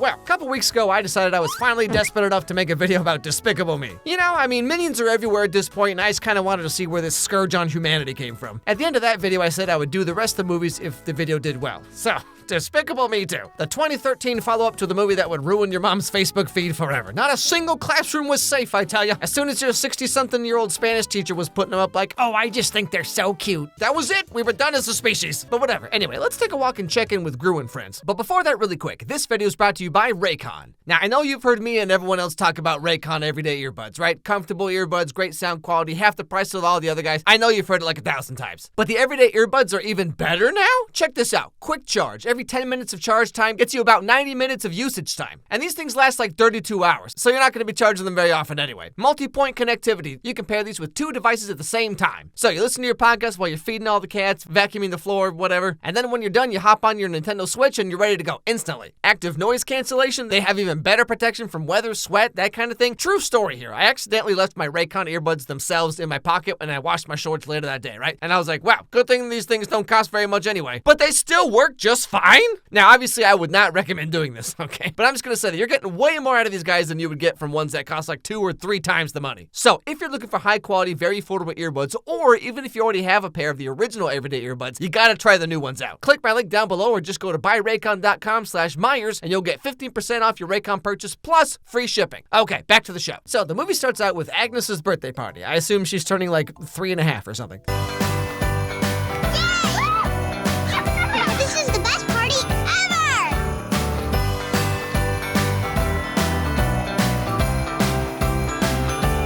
Well, a couple weeks ago, I decided I was finally desperate enough to make a video about Despicable Me. You know, I mean, minions are everywhere at this point, and I just kind of wanted to see where this scourge on humanity came from. At the end of that video, I said I would do the rest of the movies if the video did well. So, Despicable Me 2. The 2013 follow-up to the movie that would ruin your mom's Facebook feed forever. Not a single classroom was safe, I tell you. As soon as your 60-something-year-old Spanish teacher was putting them up like, oh, I just think they're so cute. That was it. We were done as a species. But whatever. Anyway, let's take a walk and check in with Gru and friends. But before that, really quick, this video is brought to you by Raycon. Now, I know you've heard me and everyone else talk about Raycon everyday earbuds, right? Comfortable earbuds, great sound quality, half the price of all the other guys. I know you've heard it like 1,000 times. But the everyday earbuds are even better now? Check this out. Quick charge. Every 10 minutes of charge time gets you about 90 minutes of usage time. And these things last like 32 hours, so you're not going to be charging them very often anyway. Multi-point connectivity. You can pair these with 2 devices at the same time. So you listen to your podcast while you're feeding all the cats, vacuuming the floor, whatever. And then when you're done, you hop on your Nintendo Switch and you're ready to go instantly. Active noise cancellation. They have even better protection from weather, sweat, that kind of thing. True story here. I accidentally left my Raycon earbuds themselves in my pocket when I washed my shorts later that day, right? And I was like, wow, good thing these things don't cost very much anyway. But they still work just fine? Now, obviously, I would not recommend doing this, okay? But I'm just gonna say that you're getting way more out of these guys than you would get from ones that cost like 2 or 3 times the money. So, if you're looking for high quality, very affordable earbuds, or even if you already have a pair of the original everyday earbuds, you gotta try the new ones out. Click my link down below or just go to buyraycon.com/Meyers and you'll get 15% off your Raycon purchase plus free shipping. Okay, back to the show. So, the movie starts out with Agnes's birthday party. I assume she's turning like 3.5 or something.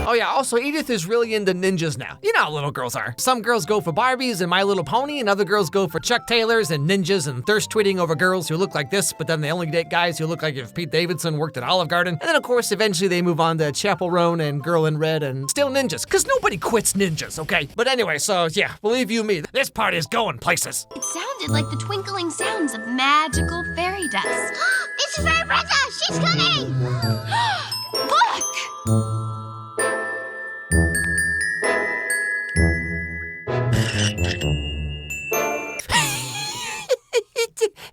Oh yeah, also Edith is really into ninjas now. You know how little girls are. Some girls go for Barbies and My Little Pony, and other girls go for Chuck Taylors and ninjas and thirst tweeting over girls who look like this, but then they only date guys who look like if Pete Davidson worked at Olive Garden. And then of course, eventually they move on to Chapel Roan and Girl in Red and still ninjas, cause nobody quits ninjas, okay? But anyway, so yeah, believe you me, this party is going places. It sounded like the twinkling sounds of magical fairy dust. It's a fairy princess! She's coming! Look!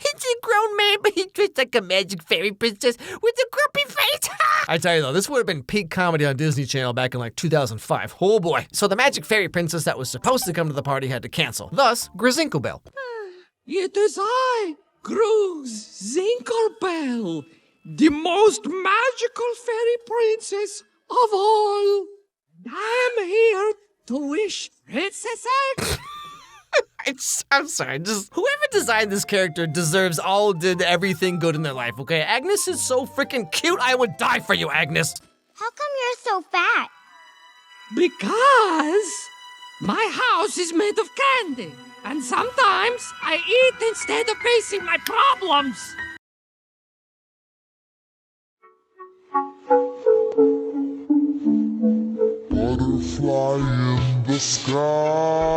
It's a grown man, but he dressed like a magic fairy princess with a grumpy face. I tell you though, this would have been peak comedy on Disney Channel back in like 2005. Oh boy. So the magic fairy princess that was supposed to come to the party had to cancel. Thus, Grizinklebell. It is I, Grizinklebell, the most magical fairy princess of all. I am here to wish Princess Egg. I'm sorry, just whoever designed this character deserves did everything good in their life, okay? Agnes is so freaking cute, I would die for you, Agnes. How come you're so fat? Because my house is made of candy, and sometimes I eat instead of facing my problems. Butterfly in the sky,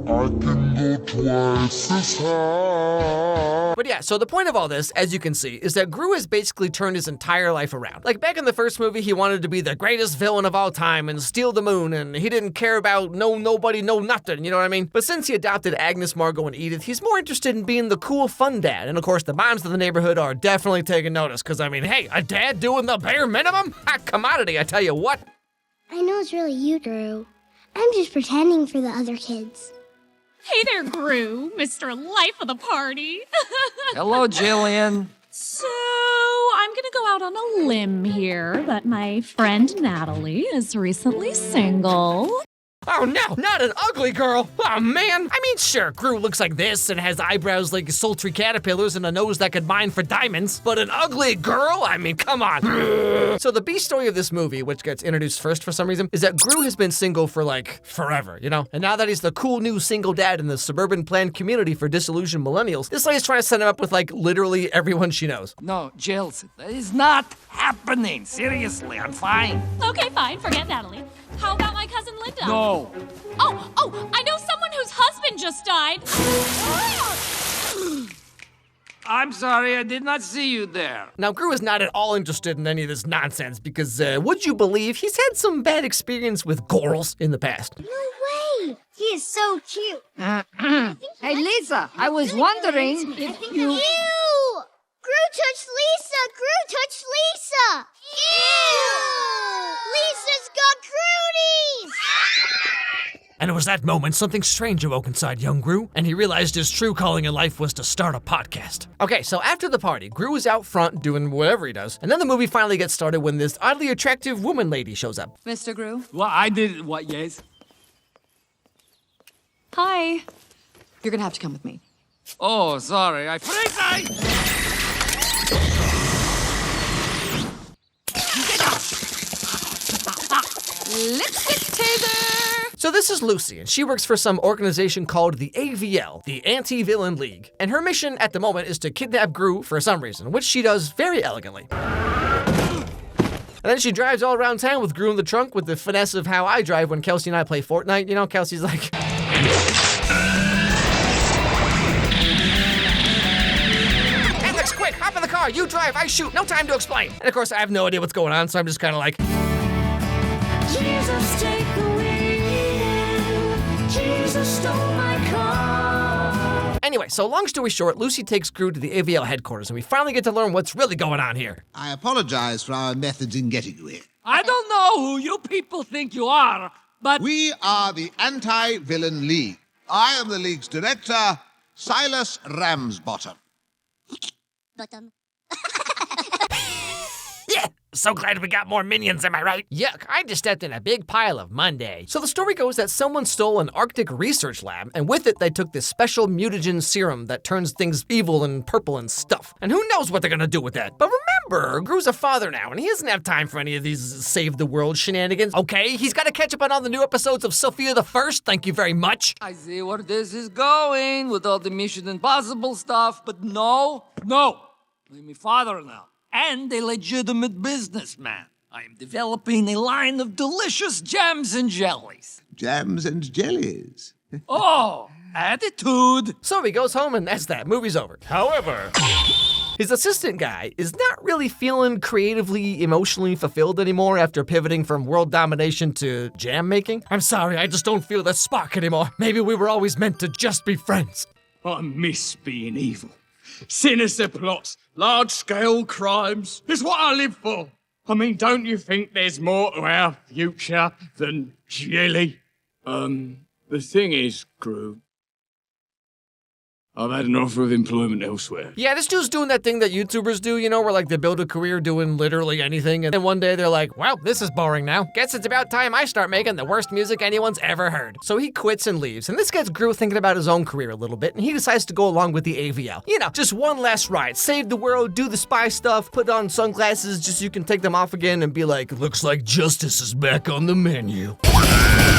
I can go twice as high. But yeah, so the point of all this, as you can see, is that Gru has basically turned his entire life around. Like back in the first movie, he wanted to be the greatest villain of all time and steal the moon, and he didn't care about nobody, nothing, you know what I mean? But since he adopted Agnes, Margot, and Edith, he's more interested in being the cool, fun dad. And of course, the moms of the neighborhood are definitely taking notice, because I mean, hey, a dad doing the bare minimum? A commodity, I tell you what. I know it's really you, Drew. I'm just pretending for the other kids. Hey there, Gru, Mr. Life of the Party. Hello, Jillian. So, I'm gonna go out on a limb here that my friend Natalie is recently single. Oh no, not an ugly girl! Oh man! I mean, sure, Gru looks like this and has eyebrows like sultry caterpillars and a nose that could mine for diamonds, but an ugly girl? I mean, come on! So the B story of this movie, which gets introduced first for some reason, is that Gru has been single for like forever, you know? And now that he's the cool new single dad in the suburban planned community for disillusioned millennials, this lady's trying to set him up with like literally everyone she knows. No, Jills, that is not happening. Seriously, I'm fine. Okay, fine, forget Natalie. How about my cousin Linda? No. Oh, I know someone whose husband just died. I'm sorry, I did not see you there. Now, Gru is not at all interested in any of this nonsense because, would you believe, he's had some bad experience with girls in the past. No way! He is so cute. Hey, Lisa, I was wondering if you... Ew! And it was that moment something strange awoke inside young Gru, and he realized his true calling in life was to start a podcast. Okay, so after the party, Gru is out front doing whatever he does, and then the movie finally gets started when this oddly attractive woman lady shows up. Mr. Gru? Well, I did what, yes? Hi. You're gonna have to come with me. Oh, sorry, I freeze! Lipstick taser! So this is Lucy, and she works for some organization called the AVL, the Anti-Villain League. And her mission at the moment is to kidnap Gru for some reason, which she does very elegantly. And then she drives all around town with Gru in the trunk with the finesse of how I drive when Kelsey and I play Fortnite. You know, Kelsey's like... Alex, quick, hop in the car, you drive, I shoot, no time to explain. And of course, I have no idea what's going on, so I'm just kind of like... Jesus, take the wheel. Jesus stole my car. Anyway, so long story short, Lucy takes Gru to the AVL headquarters, and we finally get to learn what's really going on here. I apologize for our methods in getting you here. I don't know who you people think you are, but... We are the Anti-Villain League. I am the league's director, Silas Ramsbottom. Bottom. Yeah, so glad we got more minions, am I right? Yuck, I just stepped in a big pile of Monday. So the story goes that someone stole an Arctic research lab, and with it they took this special mutagen serum that turns things evil and purple and stuff. And who knows what they're gonna do with that. But remember, Gru's a father now, and he doesn't have time for any of these save the world shenanigans. Okay, he's gotta catch up on all the new episodes of Sophia the First, thank you very much. I see where this is going with all the Mission Impossible stuff, but no. I'm a father now, and a legitimate businessman. I am developing a line of delicious jams and jellies. Jams and jellies. Oh, attitude. So he goes home and that's that, movie's over. However, his assistant guy is not really feeling creatively, emotionally fulfilled anymore after pivoting from world domination to jam making. I'm sorry, I just don't feel that spark anymore. Maybe we were always meant to just be friends. I miss being evil. Sinister plots, large-scale crimes is what I live for. I mean, don't you think there's more to our future than jelly? The thing is, Gru, I've had an offer of employment elsewhere. Yeah, this dude's doing that thing that YouTubers do, you know, where like they build a career doing literally anything, and then one day they're like, well, this is boring now. Guess it's about time I start making the worst music anyone's ever heard. So he quits and leaves, and this gets Gru thinking about his own career a little bit, and he decides to go along with the AVL. You know, just one last ride, save the world, do the spy stuff, put on sunglasses just so you can take them off again and be like, looks like justice is back on the menu.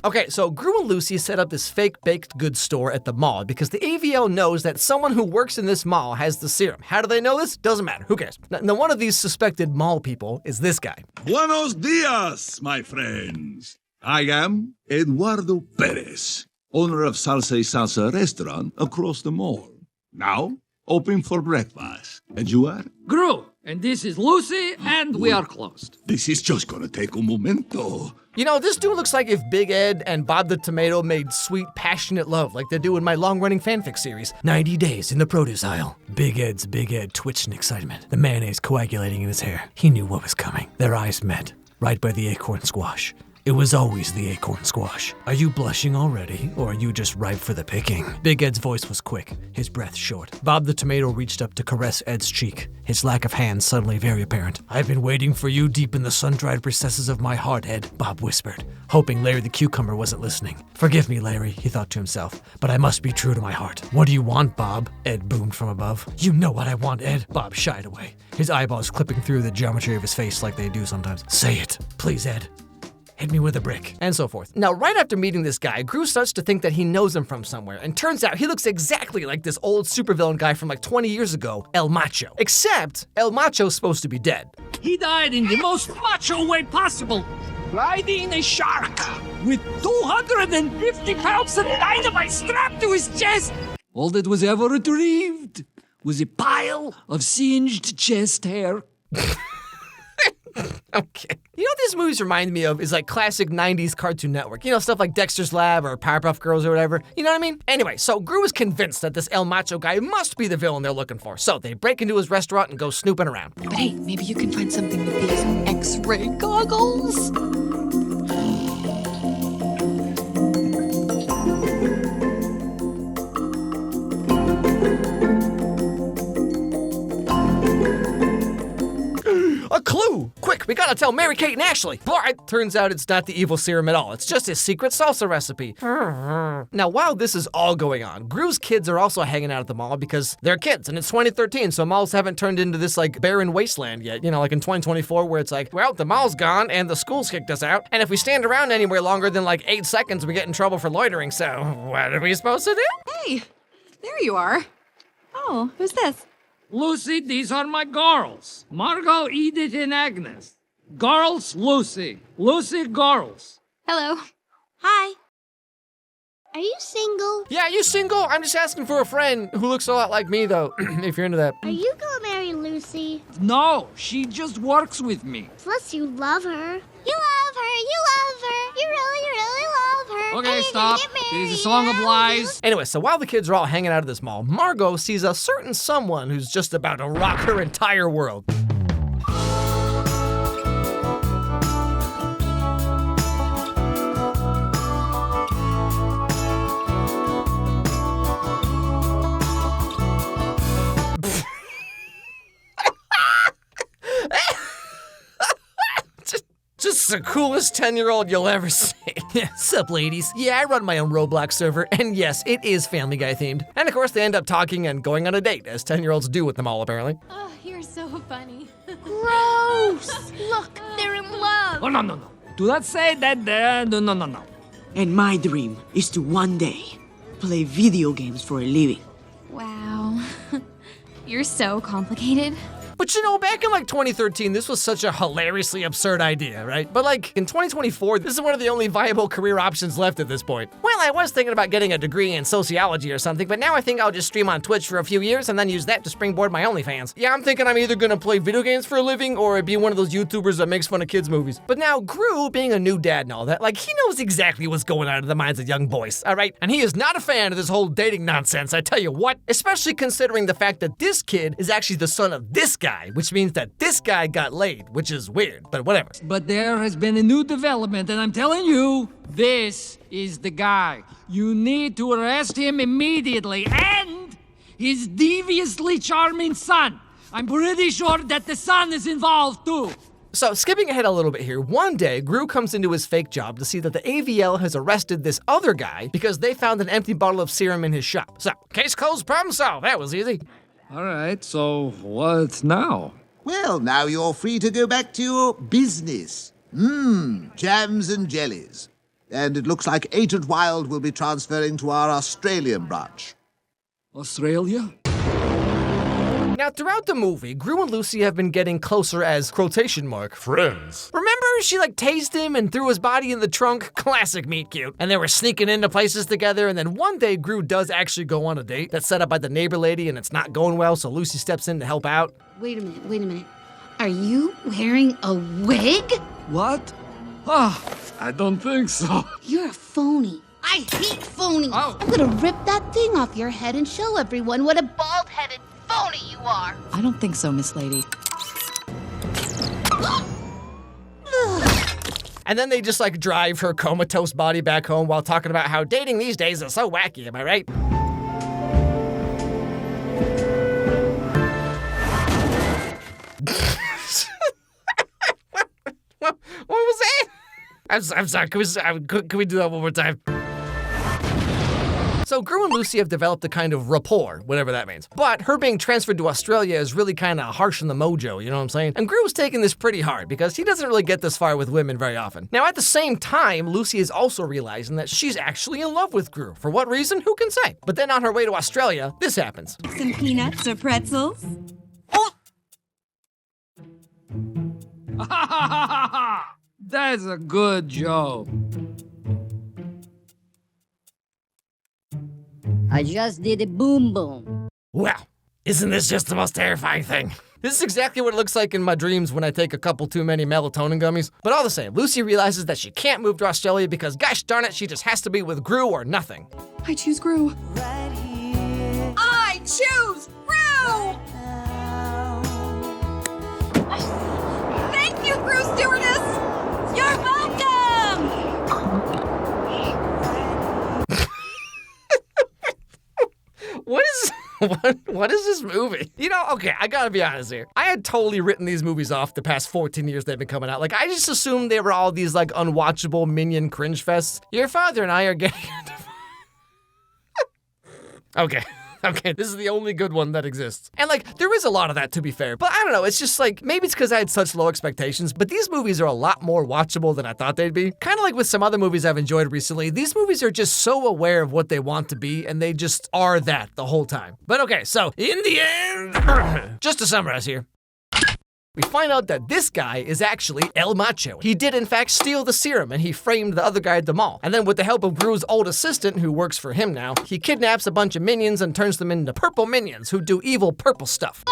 Okay, so Gru and Lucy set up this fake baked goods store at the mall because the AVL knows that someone who works in this mall has the serum. How do they know this? Doesn't matter. Who cares? Now, one of these suspected mall people is this guy. Buenos dias, my friends. I am Eduardo Perez, owner of Salsa y Salsa restaurant across the mall. Now, open for breakfast. And you are? Gru, and this is Lucy, and we are closed. This is just gonna take un momento. You know, this dude looks like if Big Ed and Bob the Tomato made sweet, passionate love like they do in my long-running fanfic series, 90 Days in the Produce Aisle. Big Ed's Big Ed twitched in excitement, the mayonnaise coagulating in his hair. He knew what was coming. Their eyes met, right by the acorn squash. It was always the acorn squash. Are you blushing already, or are you just ripe for the picking? Big Ed's voice was quick, his breath short. Bob the Tomato reached up to caress Ed's cheek, his lack of hands suddenly very apparent. I've been waiting for you deep in the sun-dried recesses of my heart, Ed, Bob whispered, hoping Larry the Cucumber wasn't listening. Forgive me, Larry, he thought to himself, but I must be true to my heart. What do you want, Bob? Ed boomed from above. You know what I want, Ed. Bob shied away, his eyeballs clipping through the geometry of his face like they do sometimes. Say it, please, Ed. Hit me with a brick, and so forth. Now, right after meeting this guy, Gru starts to think that he knows him from somewhere, and turns out he looks exactly like this old supervillain guy from like 20 years ago, El Macho. Except, El Macho's supposed to be dead. He died in the most macho way possible, riding a shark with 250 pounds of dynamite strapped to his chest. All that was ever retrieved was a pile of singed chest hair. Okay. You know what these movies remind me of is like classic 90s Cartoon Network. You know, stuff like Dexter's Lab or Powerpuff Girls or whatever. You know what I mean? Anyway, so Gru is convinced that this El Macho guy must be the villain they're looking for. So they break into his restaurant and go snooping around. But hey, maybe you can find something with these X-ray goggles. clue! Quick, we gotta tell Mary Kate and Ashley! But turns out it's not the evil serum at all. It's just his secret salsa recipe. Now, while this is all going on, Gru's kids are also hanging out at the mall because they're kids, and it's 2013, so malls haven't turned into this, like, barren wasteland yet. You know, like in 2024, where it's like, well, the mall's gone, and the school's kicked us out, and if we stand around anywhere longer than, like, 8 seconds, we get in trouble for loitering, so what are we supposed to do? Hey, there you are. Oh, who's this? Lucy, these are my girls. Margot, Edith, and Agnes. Girls, Lucy. Lucy, girls. Hello. Hi. Are you single? Yeah, you single? I'm just asking for a friend who looks a lot like me, though, if you're into that. Are you gonna marry Lucy? No, she just works with me. Plus, you love her. You love her. You love her. You really love her. Okay, And you're stop. gonna get It is a married. song of lies. Anyway, so while the kids are all hanging out at this mall, Margot sees a certain someone who's just about to rock her entire world. Just the coolest 10-year-old you'll ever see. Sup, ladies? Yeah, I run my own Roblox server, and yes, it is Family Guy themed. And of course, they end up talking and going on a date, as 10-year-olds do with them all, apparently. Oh, you're so funny. Gross. Look, they're in love. Oh, no. Do not say that there. No. And my dream is to one day play video games for a living. Wow. You're so complicated. But you know, back in like 2013, this was such a hilariously absurd idea, right? But like in 2024, this is one of the only viable career options left at this point. Well, I was thinking about getting a degree in sociology or something, but now I think I'll just stream on Twitch for a few years and then use that to springboard my OnlyFans. Yeah, I'm thinking I'm either gonna play video games for a living or be one of those YouTubers that makes fun of kids' movies. But now, Gru, being a new dad and all that, like he knows exactly what's going on in the minds of young boys, all right? And he is not a fan of this whole dating nonsense, I tell you what. Especially considering the fact that this kid is actually the son of this guy, which means that this guy got laid, which is weird, but whatever. But there has been a new development, and I'm telling you, this is the guy. You need to arrest him immediately, and his deviously charming son. I'm pretty sure that the son is involved too. So, skipping ahead a little bit here, one day, Gru comes into his fake job to see that the AVL has arrested this other guy because they found an empty bottle of serum in his shop. So, case closed, problem solved. That was easy. All right, so what now? Well, now you're free to go back to your business. Jams and jellies. And it looks like Agent Wild will be transferring to our Australian branch. Australia? Now, throughout the movie, Gru and Lucy have been getting closer as, quotation mark, friends. Remember, she like tased him and threw his body in the trunk? Classic meet cute. And they were sneaking into places together, and then one day, Gru does actually go on a date that's set up by the neighbor lady, and it's not going well, so Lucy steps in to help out. Wait a minute. Are you wearing a wig? What? I don't think so. You're a phony. I hate phonies. Oh. I'm gonna rip that thing off your head and show everyone what a bald-headed phony you are. I don't think so, Miss Lady. And then they just like drive her comatose body back home while talking about how dating these days is so wacky, am I right? What was that? I'm sorry, can we do that one more time? So Gru and Lucy have developed a kind of rapport, whatever that means. But her being transferred to Australia is really kind of harsh on the mojo, you know what I'm saying? And Gru's taking this pretty hard because he doesn't really get this far with women very often. Now at the same time, Lucy is also realizing that she's actually in love with Gru. For what reason? Who can say? But then on her way to Australia, this happens. Some peanuts or pretzels? That's a good joke. I just did a boom boom. Well, isn't this just the most terrifying thing? This is exactly what it looks like in my dreams when I take a couple too many melatonin gummies. But all the same, Lucy realizes that she can't move to Australia because, gosh darn it, she just has to be with Gru or nothing. I choose Gru. I choose Gru! Thank you, Gru Stewardess! You're welcome! What What is this movie? You know, okay, I gotta be honest here. I had totally written these movies off the past 14 years they've been coming out. Like, I just assumed they were all these, like, unwatchable Minion cringe fests. Your father and I are getting... Okay. Okay, this is the only good one that exists. And like, there is a lot of that, to be fair. But I don't know, it's just like, maybe it's because I had such low expectations, but these movies are a lot more watchable than I thought they'd be. Kind of like with some other movies I've enjoyed recently, these movies are just so aware of what they want to be, and they just are that the whole time. But okay, so, in the end, just to summarize here, we find out that this guy is actually El Macho. He did in fact steal the serum, and he framed the other guy at the mall. And then with the help of Gru's old assistant, who works for him now, he kidnaps a bunch of minions and turns them into purple minions who do evil purple stuff.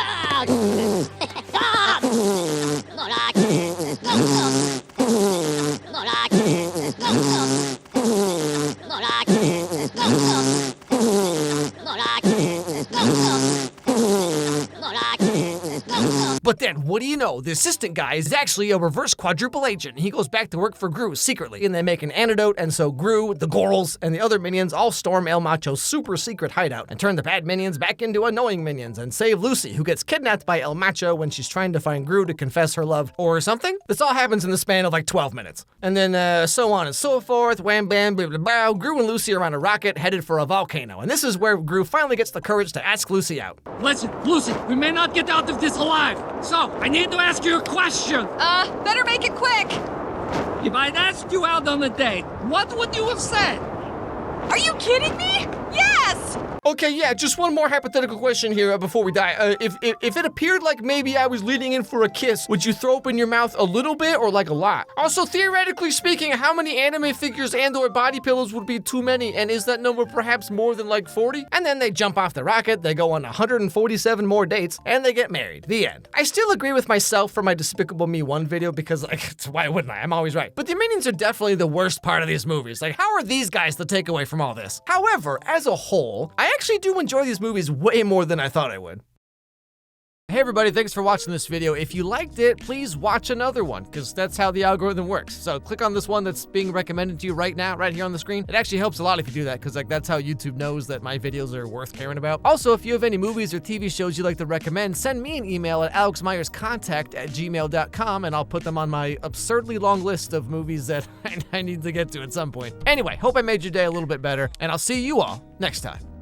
But then, what do you know? The assistant guy is actually a reverse quadruple agent. He goes back to work for Gru secretly, and they make an antidote, and so Gru, the Gorals, and the other minions all storm El Macho's super secret hideout and turn the bad minions back into annoying minions and save Lucy, who gets kidnapped by El Macho when she's trying to find Gru to confess her love or something. This all happens in the span of like 12 minutes. And then so on and so forth, wham bam, blah blah blah. Gru and Lucy are on a rocket headed for a volcano, and this is where Gru finally gets the courage to ask Lucy out. Listen, Lucy, we may not get out of this alive. So, I need to ask you a question. Better make it quick. If I'd asked you out on a date, what would you have said? Are you kidding me? Yes! Okay, yeah, just one more hypothetical question here before we die. If it appeared like maybe I was leaning in for a kiss, would you throw open your mouth a little bit or like a lot? Also, theoretically speaking, how many anime figures and or body pillows would be too many, and is that number perhaps more than like 40? And then they jump off the rocket, they go on 147 more dates, and they get married. The end. I still agree with myself for my Despicable Me 1 video because, like, why wouldn't I? I'm always right. But the minions are definitely the worst part of these movies. Like, how are these guys the takeaway from all this? However, as a whole, I actually do enjoy these movies way more than I thought I would. Hey everybody, thanks for watching this video. If you liked it, please watch another one, because that's how the algorithm works. So click on this one that's being recommended to you right now, right here on the screen. It actually helps a lot if you do that, because like that's how YouTube knows that my videos are worth caring about. Also, if you have any movies or TV shows you'd like to recommend, send me an email at alexmeyerscontact@gmail.com, and I'll put them on my absurdly long list of movies that I need to get to at some point. Anyway, hope I made your day a little bit better, and I'll see you all next time.